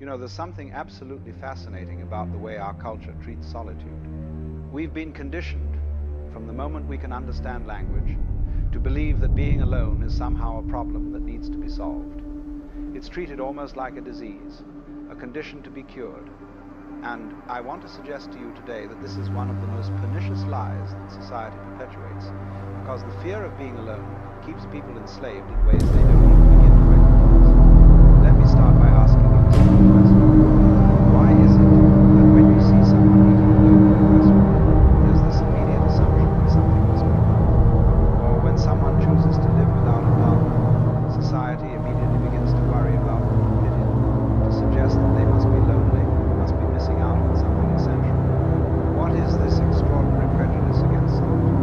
You know, there's something absolutely fascinating about the way our culture treats solitude. We've been conditioned, from the moment we can understand language, to believe that being alone is somehow a problem that needs to be solved. It's treated almost like a disease, a condition to be cured. And I want to suggest to you today that this is one of the most pernicious lies that society perpetuates, because the fear of being alone keeps people enslaved in ways they don't even begin to recognize. Let me start by asking you a simple question. Why is it that when you see someone eating alone in a restaurant, there's this immediate assumption that something must be wrong? Or when someone chooses to live without a partner, society immediately begins to worry about them, to pity them, to suggest that they must be lonely, must be missing out on something essential. What is this extraordinary prejudice against solitude?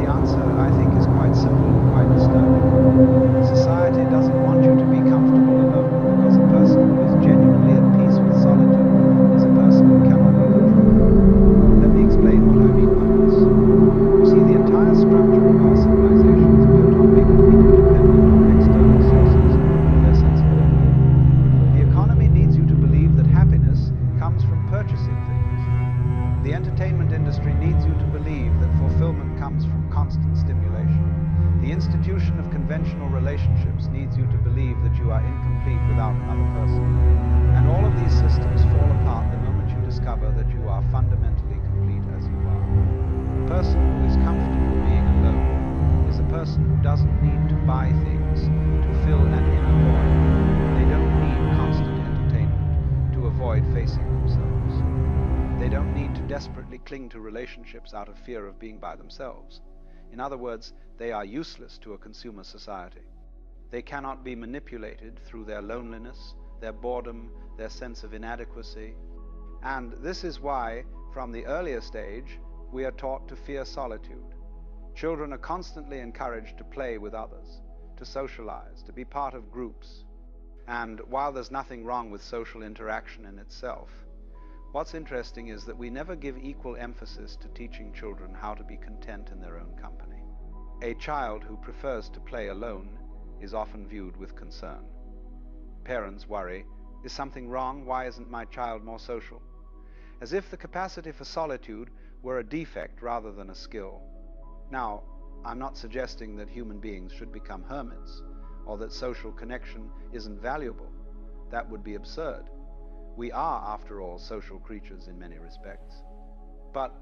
The answer, I think, is quite simple and quite disturbing. Society doesn't want you to be comfortable alone, because a person who is genuinely at peace with solitude is a person who cannot be controlled. Let me explain what I mean by this. You see, the entire structure of our civilization is built on making people dependent on external sources for their sense of well-being. The economy needs you to believe that happiness comes from purchasing things. The entertainment industry needs you to believe that fulfillment comes from constant stimulation. The institution of conventional relationships needs you to believe that you are incomplete without another person. And all of these systems fall apart the moment you discover that you are fundamentally complete as you are. A person who is comfortable being alone is a person who doesn't need to buy things to fill an inner void. They don't need constant entertainment to avoid facing themselves. They don't need to desperately cling to relationships out of fear of being by themselves. In other words, they are useless to a consumer society. They cannot be manipulated through their loneliness, their boredom, their sense of inadequacy. And this is why, from the earliest age, we are taught to fear solitude. Children are constantly encouraged to play with others, to socialize, to be part of groups. And while there's nothing wrong with social interaction in itself, what's interesting is that we never give equal emphasis to teaching children how to be content in their own company. A child who prefers to play alone is often viewed with concern. Parents worry, is something wrong? Why isn't my child more social? As if the capacity for solitude were a defect rather than a skill. Now, I'm not suggesting that human beings should become hermits, or that social connection isn't valuable. That would be absurd. We are, after all, social creatures in many respects. But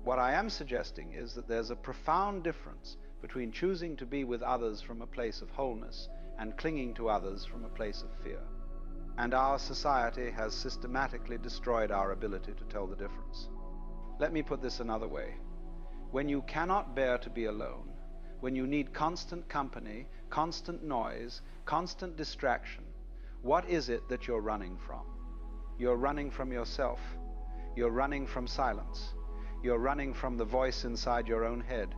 what I am suggesting is that there's a profound difference between choosing to be with others from a place of wholeness and clinging to others from a place of fear. And our society has systematically destroyed our ability to tell the difference. Let me put this another way. When you cannot bear to be alone, when you need constant company, constant noise, constant distraction, what is it that you're running from? You're running from yourself. You're running from silence. You're running from the voice inside your own head.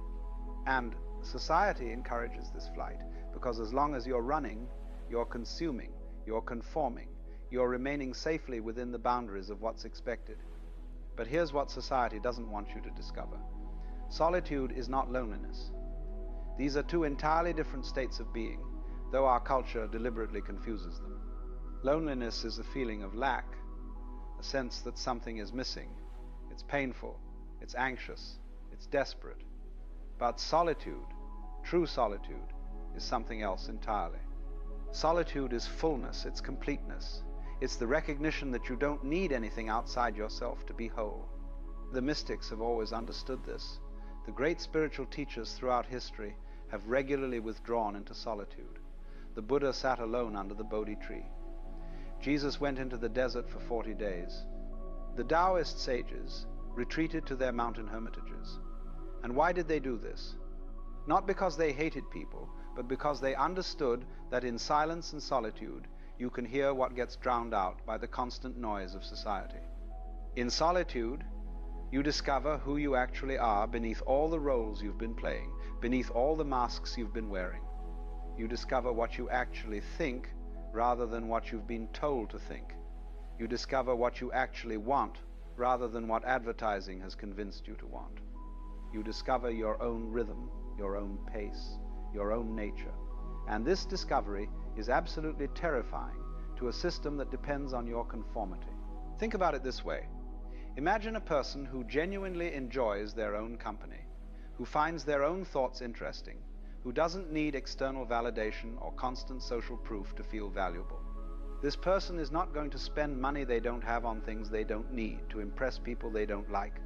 And society encourages this flight, because as long as you're running, you're consuming, you're conforming, you're remaining safely within the boundaries of what's expected. But here's what society doesn't want you to discover. Solitude is not loneliness. These are two entirely different states of being, though our culture deliberately confuses them. Loneliness is a feeling of lack, a sense that something is missing. It's painful, it's anxious, it's desperate. But solitude, true solitude, is something else entirely. Solitude is fullness, it's completeness. It's the recognition that you don't need anything outside yourself to be whole. The mystics have always understood this. The great spiritual teachers throughout history have regularly withdrawn into solitude. The Buddha sat alone under the Bodhi tree. Jesus went into the desert for 40 days. The Taoist sages retreated to their mountain hermitages. And why did they do this? Not because they hated people, but because they understood that in silence and solitude, you can hear what gets drowned out by the constant noise of society. In solitude, you discover who you actually are beneath all the roles you've been playing, beneath all the masks you've been wearing. You discover what you actually think rather than what you've been told to think. You discover what you actually want rather than what advertising has convinced you to want. You discover your own rhythm, your own pace, your own nature. And this discovery is absolutely terrifying to a system that depends on your conformity. Think about it this way. Imagine a person who genuinely enjoys their own company, who finds their own thoughts interesting, who doesn't need external validation or constant social proof to feel valuable. This person is not going to spend money they don't have on things they don't need to impress people they don't like.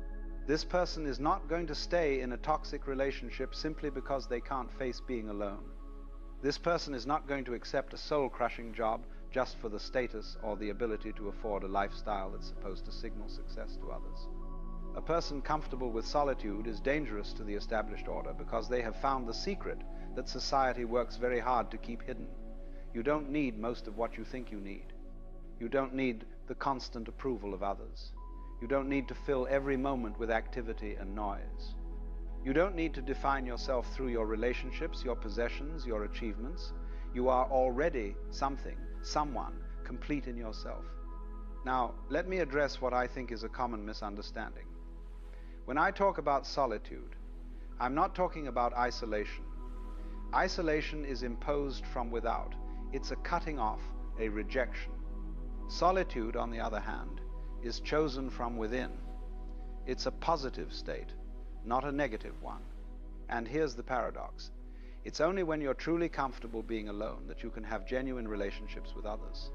This person is not going to stay in a toxic relationship simply because they can't face being alone. This person is not going to accept a soul-crushing job just for the status or the ability to afford a lifestyle that's supposed to signal success to others. A person comfortable with solitude is dangerous to the established order because they have found the secret that society works very hard to keep hidden. You don't need most of what you think you need. You don't need the constant approval of others. You don't need to fill every moment with activity and noise. You don't need to define yourself through your relationships, your possessions, your achievements. You are already something, someone, complete in yourself. Now, let me address what I think is a common misunderstanding. When I talk about solitude, I'm not talking about isolation. Isolation is imposed from without. It's a cutting off, a rejection. Solitude, on the other hand, is chosen from within. It's a positive state, not a negative one. And here's the paradox. It's only when you're truly comfortable being alone that you can have genuine relationships with others.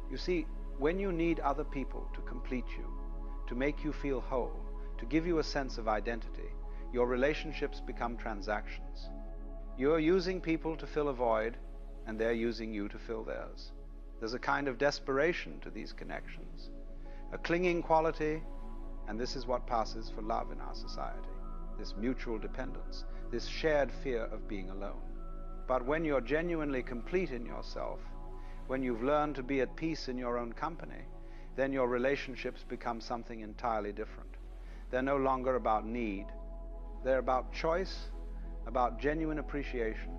You see, when you need other people to complete you, to make you feel whole, to give you a sense of identity, your relationships become transactions. You're using people to fill a void, and they're using you to fill theirs. There's a kind of desperation to these connections, a clinging quality, and this is what passes for love in our society. This mutual dependence, this shared fear of being alone. But when you're genuinely complete in yourself, when you've learned to be at peace in your own company, then your relationships become something entirely different. They're no longer about need. They're about choice, about genuine appreciation,